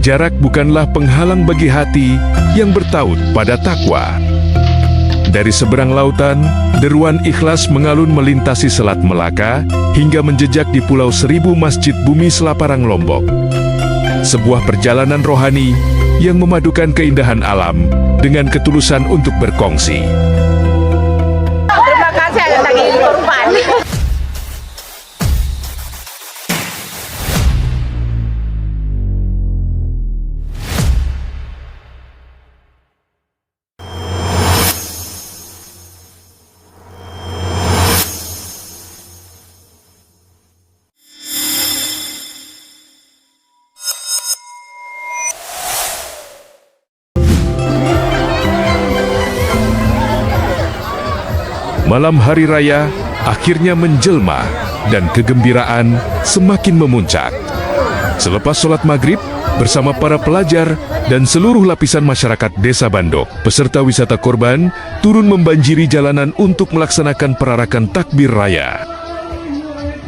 Jarak bukanlah penghalang bagi hati yang bertaut pada takwa. Dari seberang lautan, deruan ikhlas mengalun melintasi Selat Melaka hingga menjejak di Pulau Seribu Masjid Bumi Selaparang Lombok. Sebuah perjalanan rohani yang memadukan keindahan alam dengan ketulusan untuk berkongsi. Terima kasih ada lagi korban. Malam hari raya akhirnya menjelma dan kegembiraan semakin memuncak. Selepas sholat maghrib, bersama para pelajar dan seluruh lapisan masyarakat Desa Bandok, peserta wisata Korban turun membanjiri jalanan untuk melaksanakan perarakan takbir raya.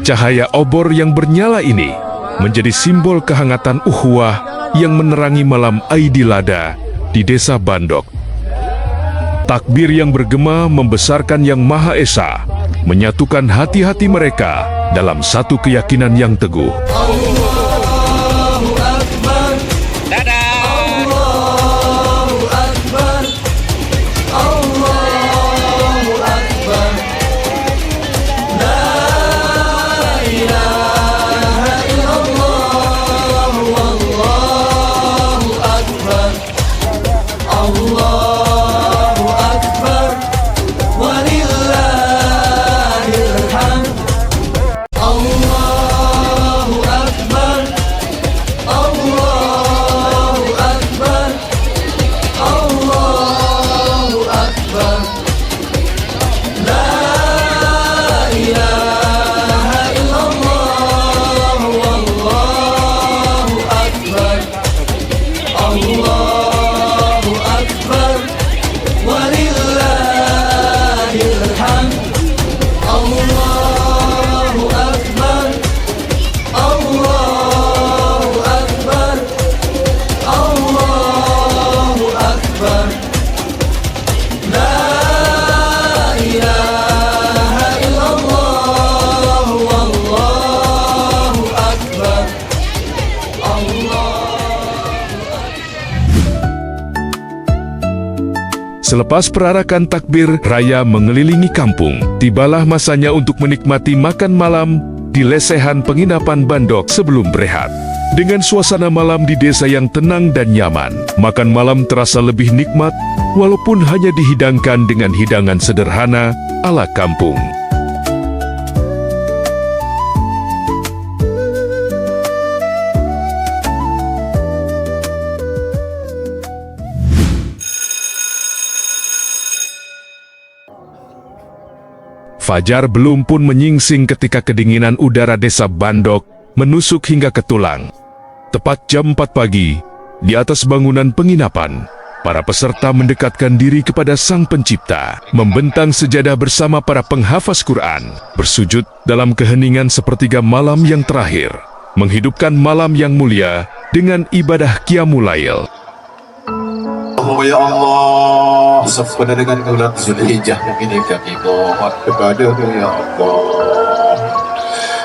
Cahaya obor yang bernyala ini menjadi simbol kehangatan ukhuwah yang menerangi malam Aidilada di Desa Bandok. Takbir yang bergema membesarkan Yang Maha Esa, menyatukan hati-hati mereka dalam satu keyakinan yang teguh. Selepas perarakan takbir raya mengelilingi kampung, tibalah masanya untuk menikmati makan malam di lesehan penginapan Bandok sebelum berehat. Dengan suasana malam di desa yang tenang dan nyaman, makan malam terasa lebih nikmat walaupun hanya dihidangkan dengan hidangan sederhana ala kampung. Fajar belum pun menyingsing ketika kedinginan udara Desa Bandok menusuk hingga ke tulang. Tepat jam 4 pagi, di atas bangunan penginapan, para peserta mendekatkan diri kepada Sang Pencipta, membentang sejadah bersama para penghafaz Quran, bersujud dalam keheningan sepertiga malam yang terakhir, menghidupkan malam yang mulia dengan ibadah Qiyamul Lail. Ya Allah, sempena dengan bulan Zulhijjah ini kami mohon kepada-Mu ya Allah,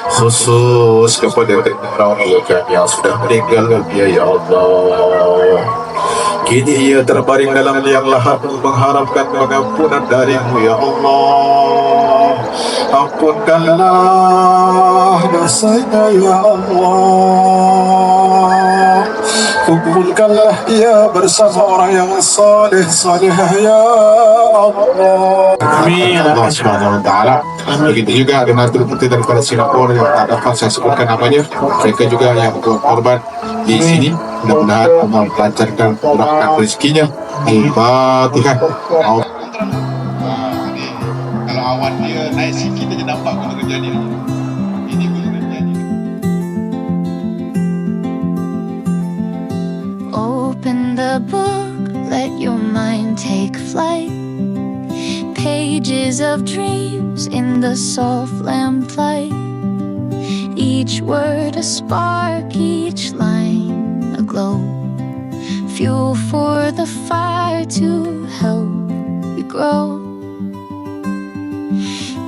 khusus kepada orang-orang kami yang sudah meninggal ya Allah. Kini ia terbaring dalam liang lahat mengharapkan pengampunan dari-Mu ya Allah. Ampunkanlah dosanya ya Allah. Kumpulkanlah ia bersama orang yang saleh ya Allah. Amin. Allah Subhanahu Wa Taala. Begitu juga dengan putri daripada Singapura yang tak dapat saya sebutkan namanya. Mereka juga yang berkorban di sini. Mudah-mudahan Allah melancarkan murahkan rezekinya. Al-Fatihah. Kalau awan dia naik sikit aja nampak gunung Rinjani. Ini gunung Rinjani. Open the book, let your mind take flight. Pages of dreams in the soft lamplight. Each word a spark, each line a glow. fuel for the fire to help you grow.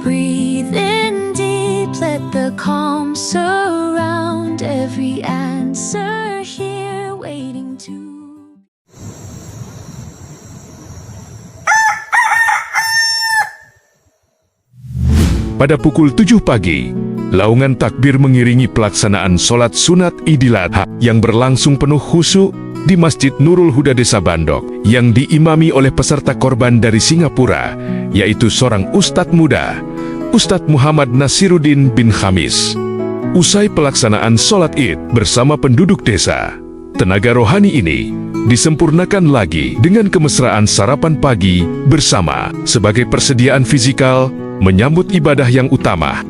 Breathe in deep, let the calm surround every answer here waiting to. Pada pukul 7 pagi, laungan takbir mengiringi pelaksanaan sholat sunat Idul Adha yang berlangsung penuh khusyuk di Masjid Nurul Huda Desa Bandok yang diimami oleh peserta korban dari Singapura, yaitu seorang ustadz muda, Ustadz Muhammad Nasiruddin bin Khamis. Usai pelaksanaan sholat Id bersama penduduk desa, tenaga rohani ini disempurnakan lagi dengan kemesraan sarapan pagi bersama sebagai persediaan fisikal menyambut ibadah yang utama.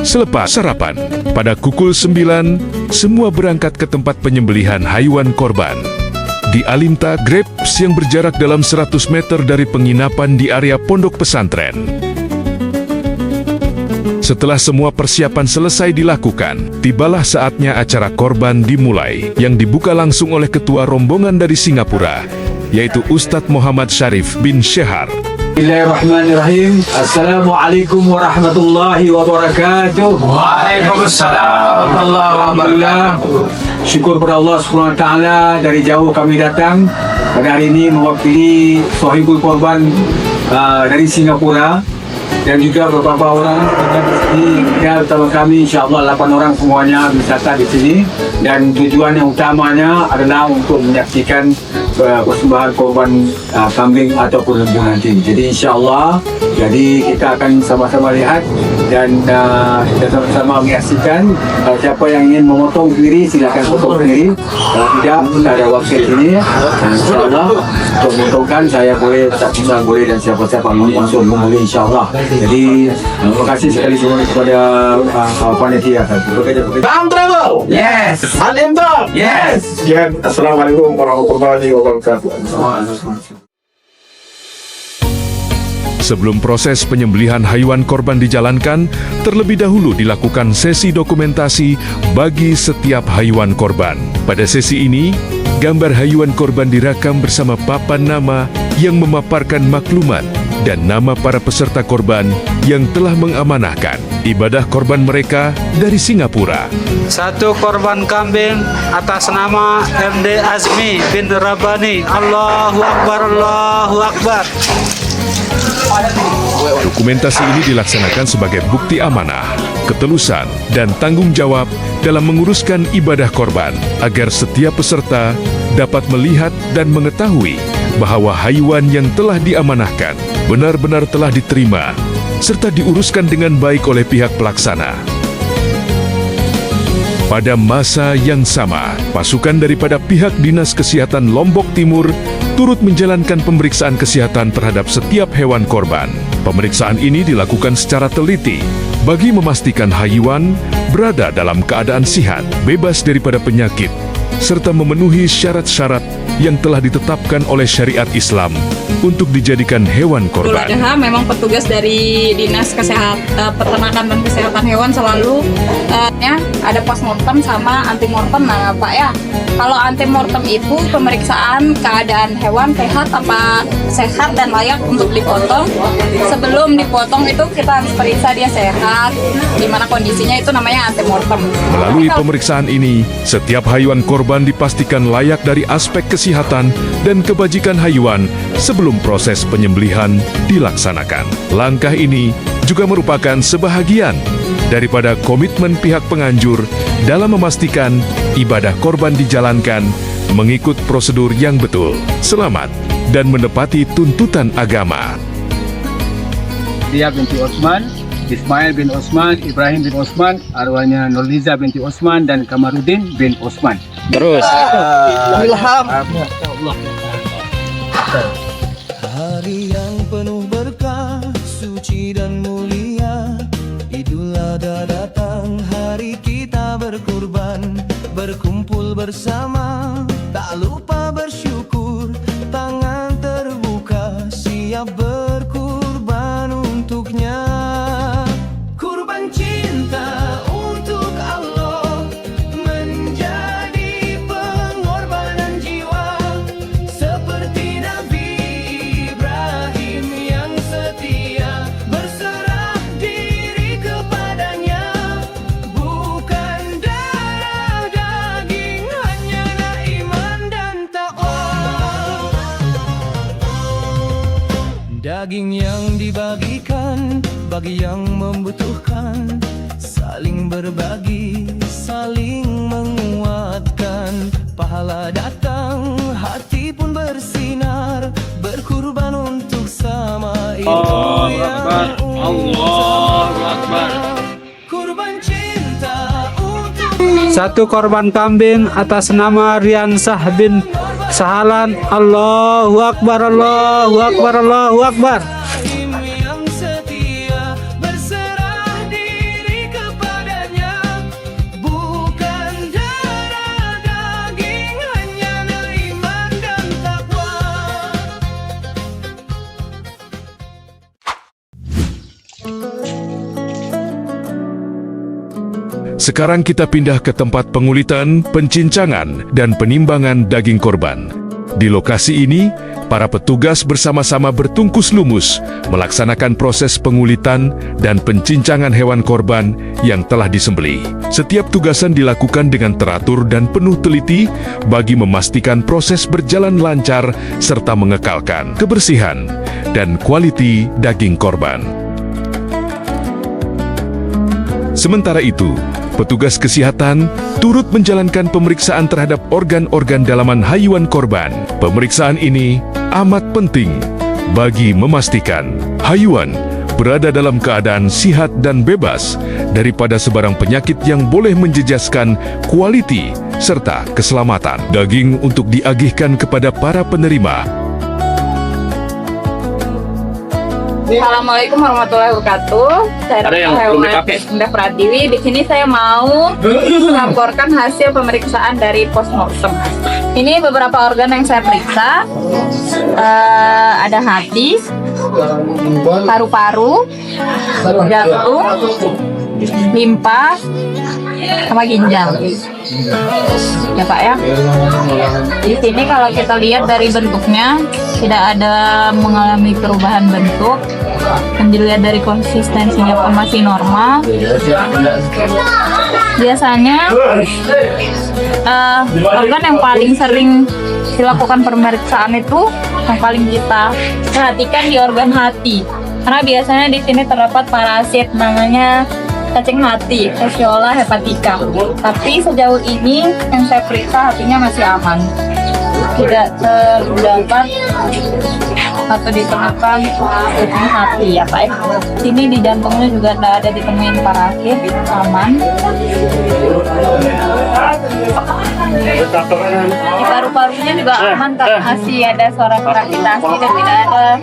Selepas sarapan, pada pukul 9, semua berangkat ke tempat penyembelihan haiwan korban. Di Alimta Grapes yang berjarak dalam 100 meter dari penginapan di area pondok pesantren. Setelah semua persiapan selesai dilakukan, tibalah saatnya acara korban dimulai, yang dibuka langsung oleh ketua rombongan dari Singapura, yaitu Ustadz Muhammad Syarif bin Syehar. Bismillahirrahmanirrahim. Assalamualaikum warahmatullahi wabarakatuh. Waalaikumsalam. Alhamdulillah. Syukur kepada Allah SWT, dari jauh kami datang pada hari ini mewakili sahibul korban dari Singapura dan juga beberapa orang di sini. Ya, bersama kami insyaAllah 8 orang semuanya wisata di sini, dan tujuan yang utamanya adalah untuk menyaksikan persembahan korban kambing ataupun lembu nanti. Jadi insyaAllah, jadi kita akan sama-sama lihat dan kita sama-sama menyaksikan. Siapa yang ingin memotong sendiri silakan potong sendiri, kalau tidak kita ada wakil sini, dan insyaAllah untuk memotongkan saya boleh, tak bisa boleh, dan siapa-siapa langsung boleh insyaAllah. Jadi terima kasih sekali semua kepada panitia. Bang Travel. Yes. Alimta. Yes. Sekian. Assalamualaikum warahmatullahi wabarakatuh. Sebelum proses penyembelihan haiwan korban dijalankan, terlebih dahulu dilakukan sesi dokumentasi bagi setiap haiwan korban. Pada sesi ini, gambar haiwan korban direkam bersama papan nama yang memaparkan maklumat dan nama para peserta korban yang telah mengamanahkan ibadah korban mereka dari Singapura. Satu korban kambing atas nama MD Azmi bin Rabani. Allahu Akbar, Allahu Akbar. Dokumentasi ini dilaksanakan sebagai bukti amanah, ketulusan, dan tanggung jawab dalam menguruskan ibadah korban, agar setiap peserta dapat melihat dan mengetahui bahwa haiwan yang telah diamanahkan benar-benar telah diterima serta diuruskan dengan baik oleh pihak pelaksana. Pada masa yang sama, pasukan daripada pihak Dinas Kesehatan Lombok Timur turut menjalankan pemeriksaan kesehatan terhadap setiap hewan korban. Pemeriksaan ini dilakukan secara teliti bagi memastikan haiwan berada dalam keadaan sehat, bebas daripada penyakit, serta memenuhi syarat-syarat yang telah ditetapkan oleh syariat Islam untuk dijadikan hewan korban. Idul Adha memang petugas dari Dinas Peternakan dan Kesehatan Hewan selalu ada postmortem sama antemortem. Nah Pak ya, kalau antemortem itu pemeriksaan keadaan hewan sehat dan layak untuk dipotong. Sebelum dipotong itu kita harus periksa dia sehat, gimana kondisinya, itu namanya antemortem. Melalui pemeriksaan ini, setiap haiwan korban dipastikan layak dari aspek kesehatan dan kebajikan haiwan sebelum proses penyembelihan dilaksanakan. Langkah ini juga merupakan sebahagian daripada komitmen pihak penganjur dalam memastikan ibadah korban dijalankan mengikut prosedur yang betul, selamat, dan menepati tuntutan agama. Dia binti Osman, Ismail bin Osman, Ibrahim bin Osman, arwahnya Nurliza binti Osman, dan Kamarudin bin Osman. Terus. Ilham. Hari yang penuh berkah, suci dan mulia, Idul Adha datang hari bersama, tak lupa bersyukur, tangan terbuka siap berkurban untuknya. Kurban cinta untuk Allah, menjadi pengorbanan jiwa, seperti Nabi Ibrahim yang setia, berserah diri kepadanya, bukan darah daging, hanyalah iman dan takwa. Daging yang dibagikan bagi yang membutuhkan, saling berbagi, saling menguatkan. Pahala datang, hati pun bersinar, berkurban untuk sama, itu yang utama. Kurban cinta untuk Satu korban kambing atas nama Riansah bin Sahalan. Allahu Akbar, Allahu Akbar, Allahu Akbar. yang setia, berserah diri kepadanya, bukan darah daging, hanyalah iman dan takwa. Sekarang kita pindah ke tempat pengulitan, pencincangan, dan penimbangan daging korban. Di lokasi ini, para petugas bersama-sama bertungkus lumus melaksanakan proses pengulitan dan pencincangan hewan korban yang telah disembelih. Setiap tugasan dilakukan dengan teratur dan penuh teliti bagi memastikan proses berjalan lancar serta mengekalkan kebersihan dan kualiti daging korban. Sementara itu, petugas kesehatan turut menjalankan pemeriksaan terhadap organ-organ dalaman haywan korban. Pemeriksaan ini amat penting bagi memastikan haywan berada dalam keadaan sihat dan bebas daripada sebarang penyakit yang boleh menjejaskan kualiti serta keselamatan daging untuk diagihkan kepada para penerima. Assalamualaikum warahmatullahi wabarakatuh. Saya Hewan Indah Pratiwi. Di sini saya mau melaporkan hasil pemeriksaan dari postmortem. Ini beberapa organ yang saya periksa. Ada hati, paru-paru, jantung, limpa, sama ginjal. Ya Pak ya. Di sini kalau kita lihat dari bentuknya tidak ada mengalami perubahan bentuk. Dan dilihat dari konsistensinya pun masih normal. Biasanya organ yang paling sering dilakukan pemeriksaan itu yang paling kita perhatikan di organ hati. Karena biasanya di sini terdapat parasit namanya cacing hati, Fasciola hepatica. Tapi sejauh ini yang saya periksa hatinya masih aman. Tidak terdapat atau ditemukan cacing hati ya Pak. Sini di jantungnya juga tidak ada ditemuin parasit, aman. Di paru-parunya juga aman, masih ada suara gravitasi dan tidak ada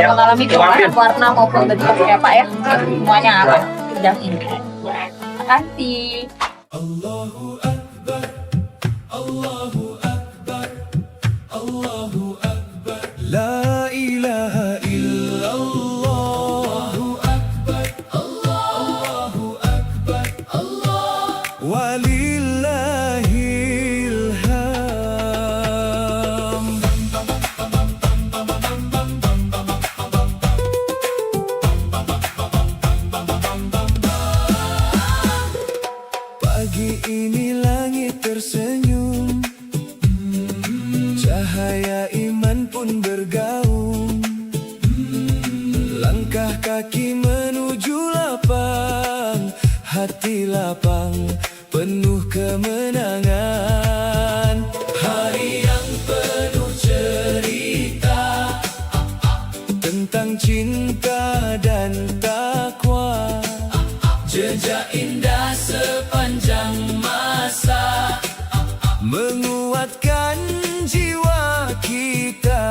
mengalami perubahan warna maupun bentuk ya Pak ya. Semuanya aman. Sudah ini. Terima kasih. Allahu Akbar, Allahu Akbar, Allahu Akbar, la ilaha illallah, Allahu Akbar, Allahu Akbar, Allah, walillahil hamd. Pagi ini langit tersenyum, cahaya iman pun bergaung. Langkah kaki menuju lapang, hati lapang, penuh kemenangan. Hari yang penuh cerita tentang cinta dan takwa, jejak indah sepanjang masa menguatkan jiwa kita.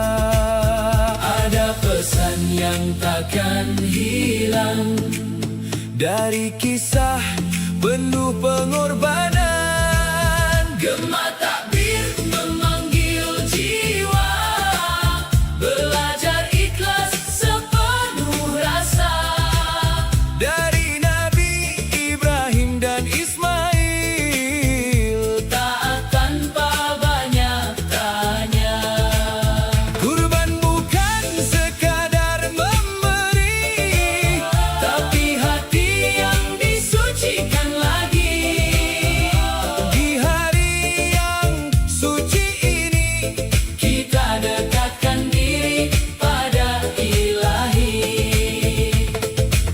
Ada pesan yang takkan hilang dari kisah penuh pengorbanan Gema takbir memanggil jiwa, belajar ikhlas sepenuh rasa. Dari Nabi Ibrahim dan Ismail, taat tanpa banyak tanya. Kurban bukan sekadar memberi, tapi hati yang disucikan lagi. Di hari yang suci ini, kita dekatkan diri pada Ilahi.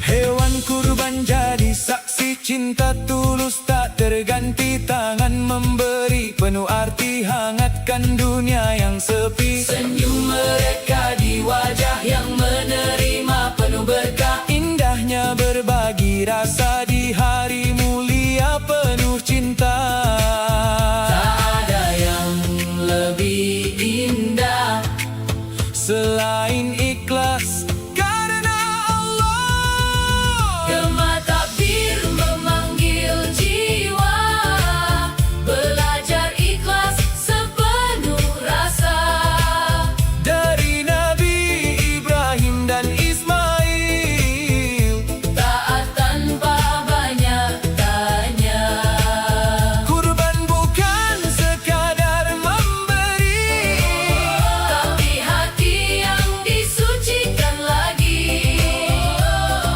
Hewan kurban jadi saksi cinta tulus tak terganti, tangan memberi penuh arti, hangatkan dunia yang sepi. Senyum mereka di wajah yang menerima penuh berkah, indahnya berbagi rasa di hari mulia penuh cinta. Tak ada yang lebih indah selain ikhlas karena Allah. Gema takbir memanggil jiwa, belajar ikhlas sepenuh rasa. Dari Nabi Ibrahim dan Ismail, taat tanpa banyak tanya. Kurban bukan sekadar memberi, tapi hati yang disucikan lagi.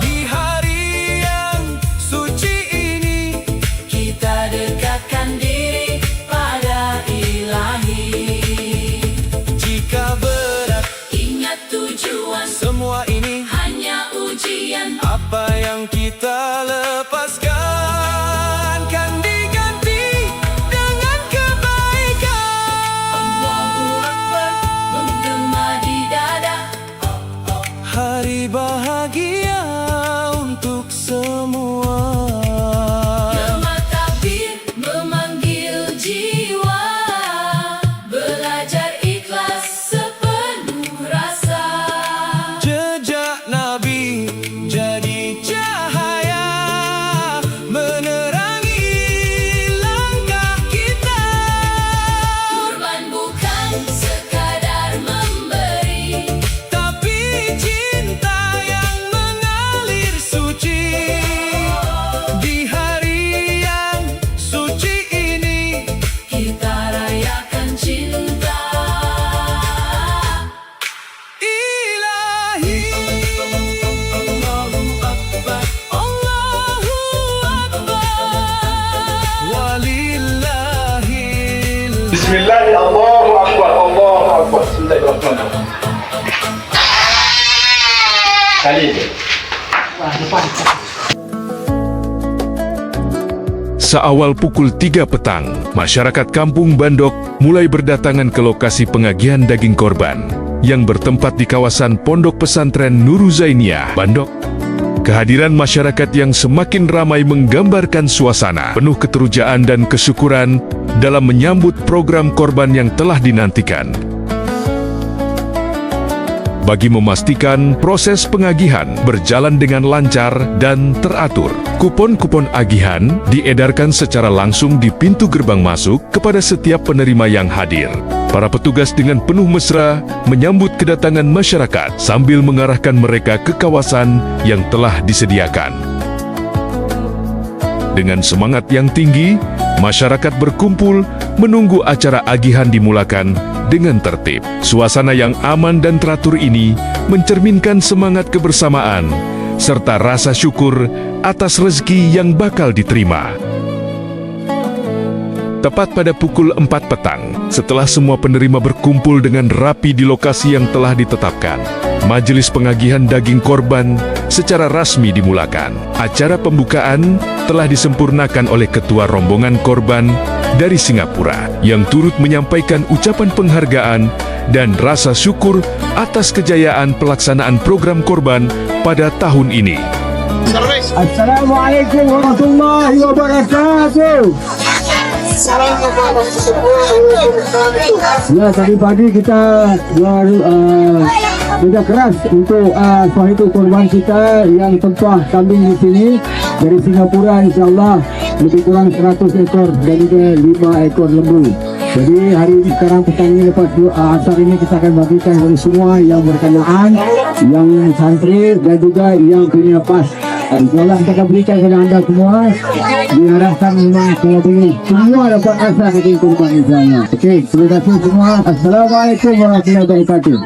Di hari yang suci ini, kita dekatkan diri pada Ilahi. Jika berat, ingat tujuan, semua ini hanya ujian. Apa yang kita lepaskan kan diganti dengan kebaikan. Allahu Akbar menggema di dada, hari bahagia untuk semua. Gema takbir memanggil jiwa, belajar ikhlas sepenuh rasa. Jejak Nabi jadi cahaya, menerangi langkah kita. Kurban bukan sekadar memberi, tapi cinta yang mengalir suci. Di hari yang suci ini, kita rayakan cinta Ilahi. Allahu Akbar, Allahu Akbar, walillahil. Bismillah, Allahu Akbar, Allahu Akbar. Bismillahirrahmanirrahim. Seawal pukul 3 petang, masyarakat Kampung Bandok mulai berdatangan ke lokasi pengagihan daging korban yang bertempat di kawasan Pondok Pesantren Nuru Zainiyah, Bandok. Kehadiran masyarakat yang semakin ramai menggambarkan suasana penuh keterujaan dan kesyukuran dalam menyambut program korban yang telah dinantikan. Bagi memastikan proses pengagihan berjalan dengan lancar dan teratur, kupon-kupon agihan diedarkan secara langsung di pintu gerbang masuk kepada setiap penerima yang hadir. Para petugas dengan penuh mesra menyambut kedatangan masyarakat sambil mengarahkan mereka ke kawasan yang telah disediakan. Dengan semangat yang tinggi, masyarakat berkumpul menunggu acara agihan dimulakan dengan tertib. Suasana yang aman dan teratur ini mencerminkan semangat kebersamaan serta rasa syukur atas rezeki yang bakal diterima. Tepat pada pukul 4 petang, setelah semua penerima berkumpul dengan rapi di lokasi yang telah ditetapkan, majelis pengagihan daging korban secara rasmi dimulakan. Acara pembukaan telah disempurnakan oleh ketua rombongan korban dari Singapura yang turut menyampaikan ucapan penghargaan dan rasa syukur atas kejayaan pelaksanaan program korban pada tahun ini. Assalamualaikum warahmatullahi wabarakatuh. Ya, tadi pagi kita kerja keras untuk Sohibul Korban kita yang tumpah kambing di sini dari Singapura, insyaallah lebih kurang 100 ekor dan juga 5 ekor lembu. Jadi hari ini sekarang petang ini lepas asar ini kita akan bagikan kepada semua yang berkenaan, yang santri dan juga yang punya pas. Insyaallah kita akan berikan kepada anda semua. Diharapkan memang semua dapat asar dari kurban insyaallah. Okey, terima kasih semua. Assalamualaikum warahmatullahi wabarakatuh.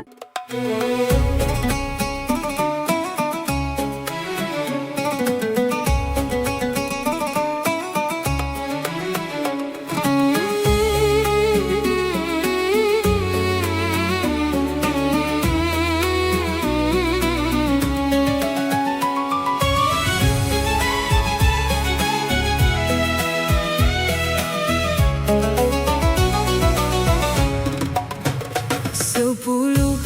Sepuluh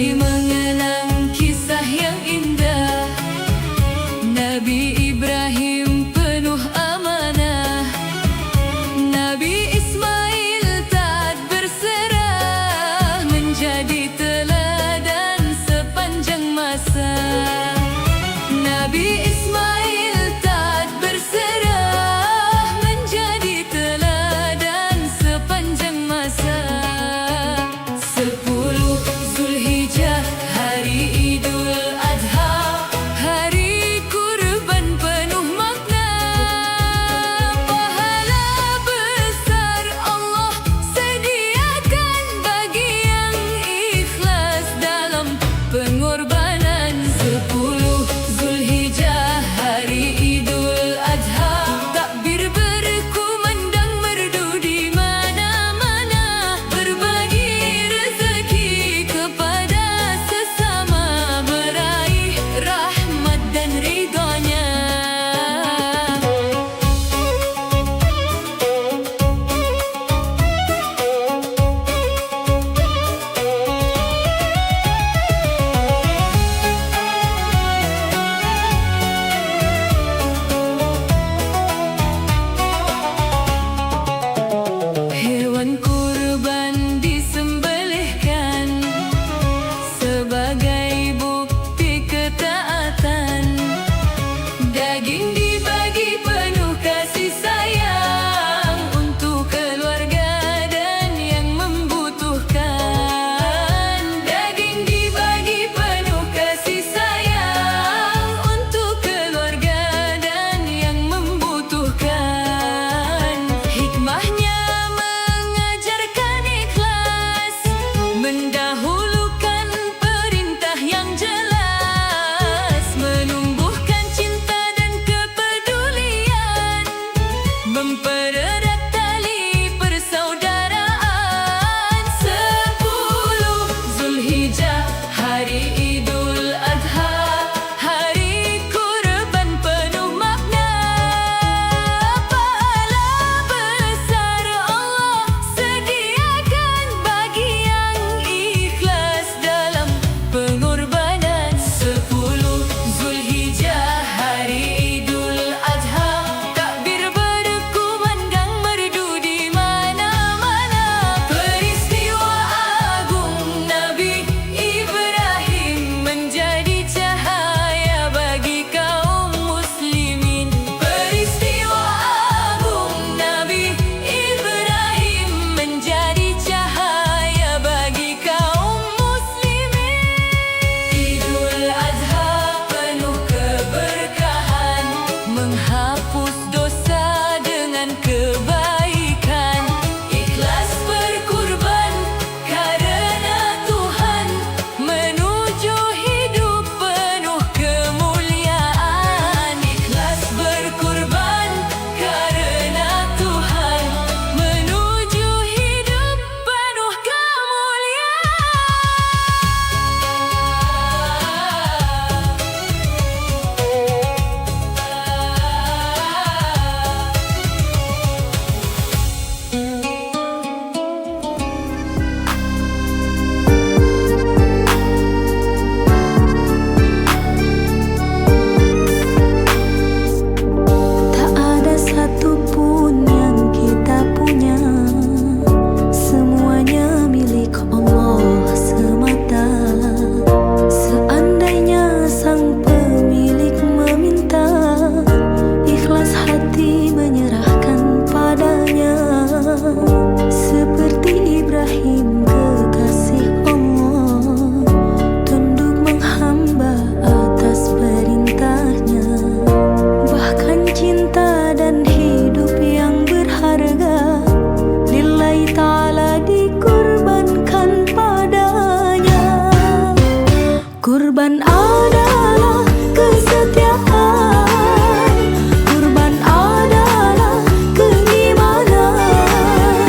Mari mengenang kisah yang indah Nabi Ibrahim penuh amanah, Nabi Ismail taat berserah, menjadi teladan sepanjang masa. Nabi Ismail taat berserah, menjadi teladan sepanjang masa. 10 Zulhijjah, hari Idul Adha, hari kurban penuh makna. Pahala besar Allah sediakan bagi yang ikhlas dalam pengorbanan. 10 Zulhijjah, hari Idul Adha, takbir berkumandang merdu di mana-mana, berbagi rezeki kepada sesama, meraih rahmat dan ridhonya. Hewan kurban disembelihkan sebagai bukti ketaatan. Daging dibagi penuh kasih sayang untuk keluarga dan yang membutuhkan. Daging dibagi penuh kasih sayang untuk keluarga dan yang membutuhkan. Hikmahnya mengajarkan ikhlas, mendahulukan perintah yang jelas, menumbuhkan cinta dan kepedulian, mempererat tali persaudaraan. 10 Zulhijjah, hari Idul Adha, hari kurban penuh makna. Pahala besar Allah sediakan bagi yang ikhlas dalam pengorbanan. 10 Zulhijjah, hari Idul Adha, takbir berkumandang merdu di mana-mana, peristiwa agung Nabi Ibrahim menjadi cahaya bagi kaum muslimin. Peristiwa agung Nabi Ibrahim menjadi cahaya bagi kaum muslimin. Idul Adha penuh keberkahan, menghapus dosa dengan kebaikan. Ikhlas berkurban karena Tuhan, menuju hidup penuh kemuliaan. Ikhlas berkurban karena Tuhan, menuju hidup penuh kemuliaan. Tak ada satupun yang kita punya, semuanya milik Allah semata. Seandainya sang pemilik meminta, ikhlas hati menyerahkan padanya. Seperti Ibrahim kekasih Allah, tunduk menghamba atas perintahnya. Bahkan cinta dan hidup yang berharga lillahi ta'ala dikurbankan padanya. Kurban adalah kesetiaan, kurban adalah keimanan,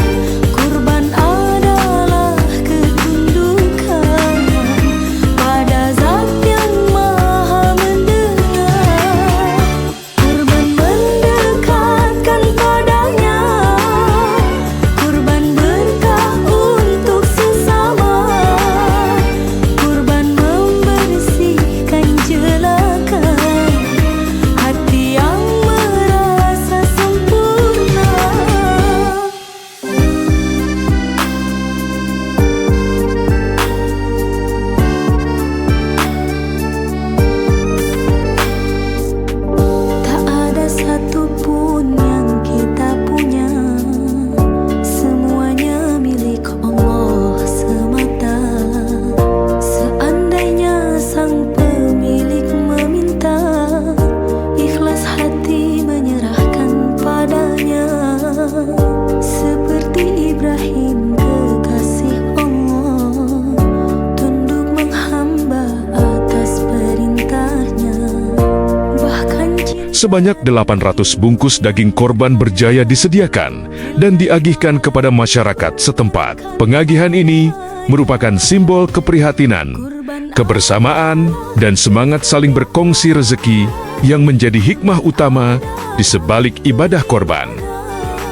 kurban adalah ketundukan pada Zat yang Maha mendengar. Kurban mendekatkan padanya, kurban berkah untuk sesama, kurban Sebanyak 800 bungkus daging korban berjaya disediakan dan diagihkan kepada masyarakat setempat. Pengagihan ini merupakan simbol keprihatinan, kebersamaan, dan semangat saling berkongsi rezeki yang menjadi hikmah utama di sebalik ibadah korban.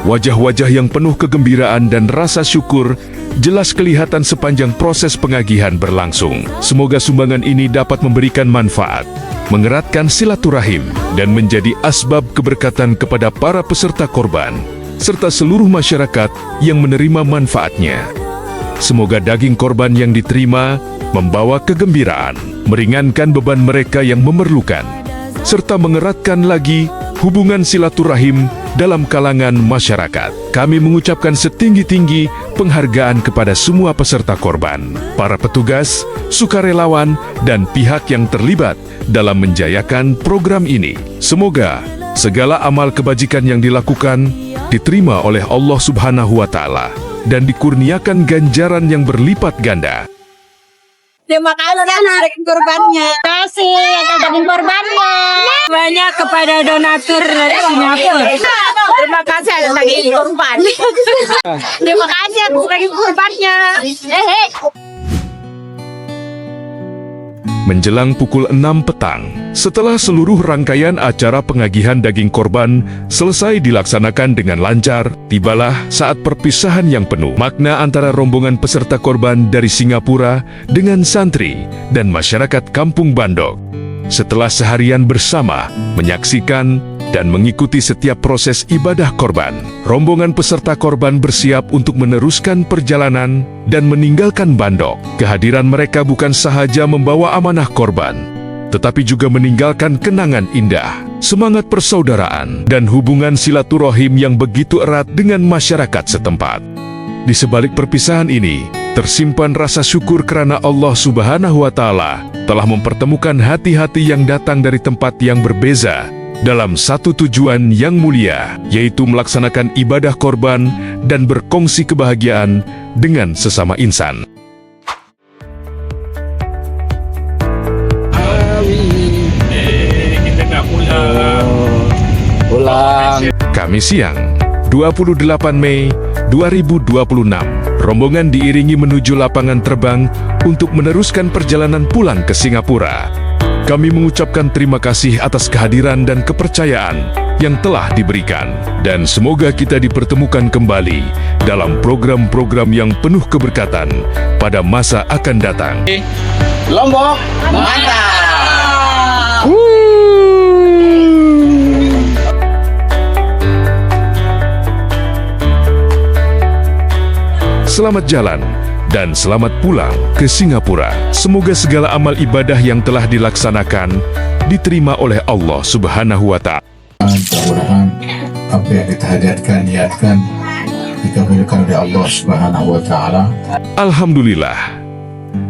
Wajah-wajah yang penuh kegembiraan dan rasa syukur jelas kelihatan sepanjang proses pengagihan berlangsung. Semoga sumbangan ini dapat memberikan manfaat, mengeratkan silaturahim, dan menjadi asbab keberkatan kepada para peserta korban, serta seluruh masyarakat yang menerima manfaatnya. Semoga daging korban yang diterima membawa kegembiraan, meringankan beban mereka yang memerlukan, serta mengeratkan lagi hubungan silaturahim dalam kalangan masyarakat. Kami mengucapkan setinggi-tinggi penghargaan kepada semua peserta korban, para petugas, sukarelawan, dan pihak yang terlibat dalam menjayakan program ini. Semoga segala amal kebajikan yang dilakukan diterima oleh Allah Subhanahu wa Ta'ala dan dikurniakan ganjaran yang berlipat ganda. Terima kasih daging korbannya. Terima kasih atas daging korbannya. Banyak kepada donatur dari Singapura. Terima kasih atas daging korban. Terima kasih atas daging korbannya. Menjelang pukul 6 petang, setelah seluruh rangkaian acara pengagihan daging korban selesai dilaksanakan dengan lancar, tibalah saat perpisahan yang penuh makna antara rombongan peserta korban dari Singapura dengan santri dan masyarakat Kampung Bandok. Setelah seharian bersama, menyaksikan dan mengikuti setiap proses ibadah korban, rombongan peserta korban bersiap untuk meneruskan perjalanan dan meninggalkan Bandok. Kehadiran mereka bukan sahaja membawa amanah korban, tetapi juga meninggalkan kenangan indah, semangat persaudaraan, dan hubungan silaturahim yang begitu erat dengan masyarakat setempat. Di sebalik perpisahan ini, tersimpan rasa syukur karena Allah Subhanahu wa Ta'ala telah mempertemukan hati-hati yang datang dari tempat yang berbeza dalam satu tujuan yang mulia, yaitu melaksanakan ibadah korban dan berkongsi kebahagiaan dengan sesama insan. Kamis siang, 28 Mei 2026, rombongan diiringi menuju lapangan terbang untuk meneruskan perjalanan pulang ke Singapura. Kami mengucapkan terima kasih atas kehadiran dan kepercayaan yang telah diberikan, dan semoga kita dipertemukan kembali dalam program-program yang penuh keberkatan pada masa akan datang. Lombok, mantap! Selamat jalan dan selamat pulang ke Singapura. Semoga segala amal ibadah yang telah dilaksanakan diterima oleh Allah Subhanahu wa Ta'ala. Mudah-mudahan apa yang kita hadiahkan, niatkan dikabulkan oleh Allah Subhanahu wa Ta'ala. Alhamdulillah.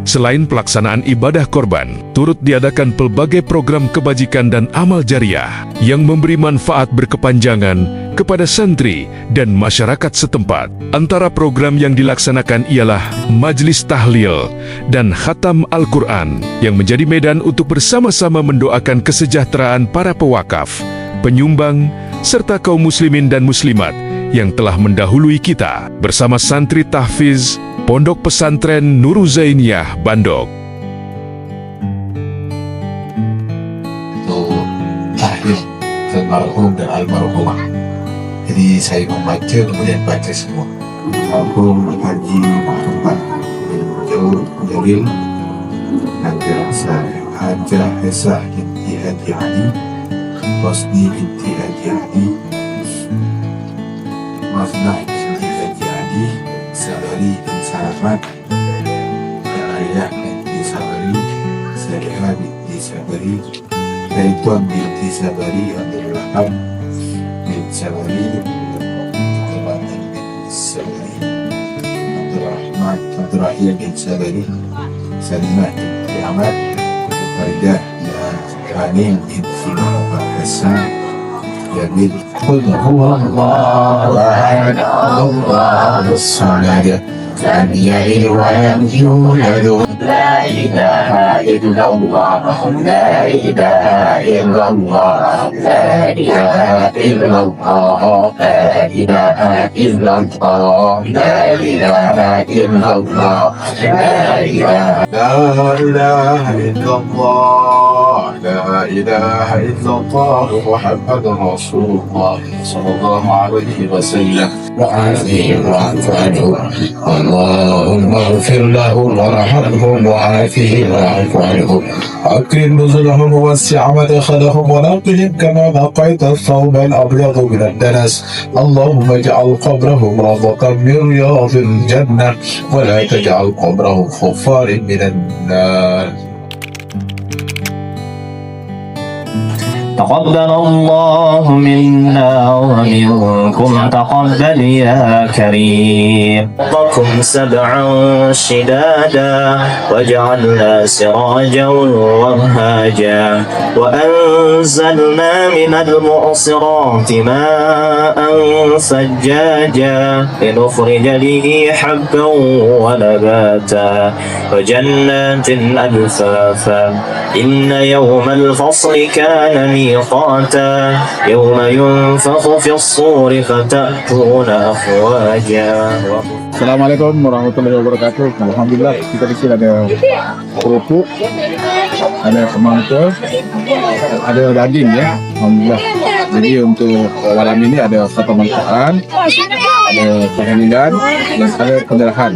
Selain pelaksanaan ibadah korban, turut diadakan pelbagai program kebajikan dan amal jariah yang memberi manfaat berkepanjangan kepada santri dan masyarakat setempat. Antara program yang dilaksanakan ialah Majlis Tahlil dan Khatam Al-Quran yang menjadi medan untuk bersama-sama mendoakan kesejahteraan para pewakaf, penyumbang, serta kaum muslimin dan muslimat yang telah mendahului kita bersama santri tahfiz Pondok Pesantren Nurul Zainiyah Bandok. Untuk tahlil almarhum dan almarhumah. Jadi saya membaca kemudian baca semua. Almarhum Haji Muhammad bin Jalil, Hajah Hesah binti Haji Ali, Rosni binti Haji Ali, Maznah binti Haji Ali, Sabari bin Salamat, Ayah binti Sabari, Salihah binti Sabari, Raituan binti Sabari, Abdul Rahman bin Sabari, Abdurrahman bin Sabari, Abdul Rahim bin Sabari, Salimah binti Ahmad, Faridah dan Rani binti Muhammad Hassan, Jamil. Qul huwallahu ahad, Allahus samad, لم يلد ولم يولد لا إله إلا الله لا إله إلا الله لا إله إلا الله لا إله إلا الله لا إله إلا الله لا إله إلا الله لا إله إلا الله محمد رسول الله صلى الله عليه وسلم وعافيه واعف عنه اللهم اغفر له وارحمهم وعافيه واعف عنهم أكرم نزلهم ووسع مدخلهم ونقهم كما نقيت الثوب الأبيض من الدنس اللهم اجعل قبرهم روضة من رياض الجنة ولا تجعل قبرهم خفار من النار. تقبل الله منا ومنكم تقبل يا كريم ربكم سبعا شدادا وجعلنا سراجا وهاجا وأنزلنا من المعصرات ماء ثجاجا لنخرج به حبا ونباتا وجنات ألفافا إن يوم الفصل كان ميقاتا يوم ينفخ في الصور فتأتون أفواجا. Assalamualaikum warahmatullahi wabarakatuh. Alhamdulillah kita di sini ada kerupuk, ada semangka, ada daging ya. Alhamdulillah. Jadi untuk malam ini ada satu manfaat, ada penghanian dan ada pendarahan.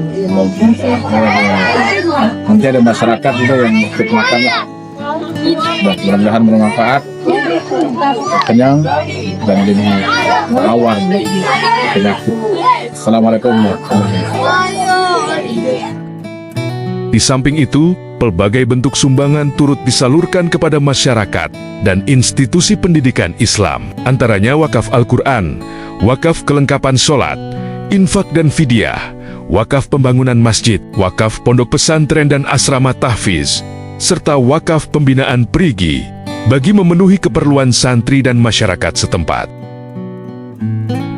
Nanti ada masyarakat juga yang ikut makan lah. Mudah-mudahan bermanfaat, kenyang dan jadi lawan penyakit. Assalamualaikum warahmatullahi wabarakatuh. Di samping itu, pelbagai bentuk sumbangan turut disalurkan kepada masyarakat dan institusi pendidikan Islam, antaranya wakaf Al-Quran, wakaf kelengkapan sholat, infak dan fidyah, wakaf pembangunan masjid, wakaf pondok pesantren dan asrama tahfiz, serta wakaf pembinaan perigi bagi memenuhi keperluan santri dan masyarakat setempat.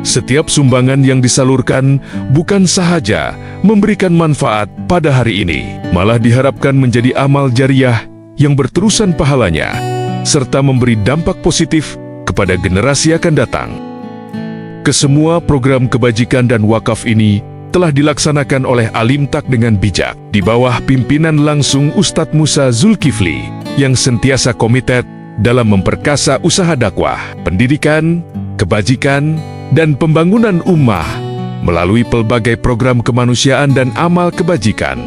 Setiap sumbangan yang disalurkan bukan sahaja memberikan manfaat pada hari ini, malah diharapkan menjadi amal jariah yang berterusan pahalanya, serta memberi dampak positif kepada generasi akan datang. Kesemua program kebajikan dan wakaf ini telah dilaksanakan oleh Alimtak dengan bijak, di bawah pimpinan langsung Ustadz Musa Zulkifli, yang sentiasa komited dalam memperkasa usaha dakwah, pendidikan, kebajikan, dan pembangunan ummah melalui pelbagai program kemanusiaan dan amal kebajikan.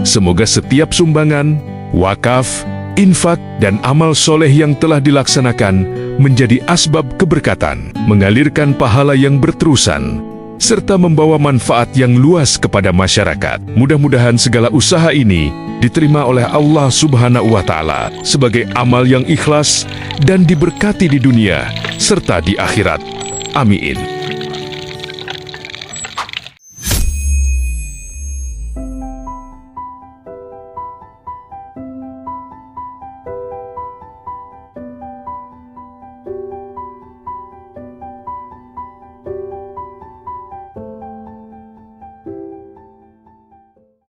Semoga setiap sumbangan, wakaf, infak, dan amal soleh yang telah dilaksanakan menjadi asbab keberkatan, mengalirkan pahala yang berterusan, serta membawa manfaat yang luas kepada masyarakat. Mudah-mudahan segala usaha ini diterima oleh Allah Subhanahu wa Ta'ala sebagai amal yang ikhlas dan diberkati di dunia serta di akhirat. Amin.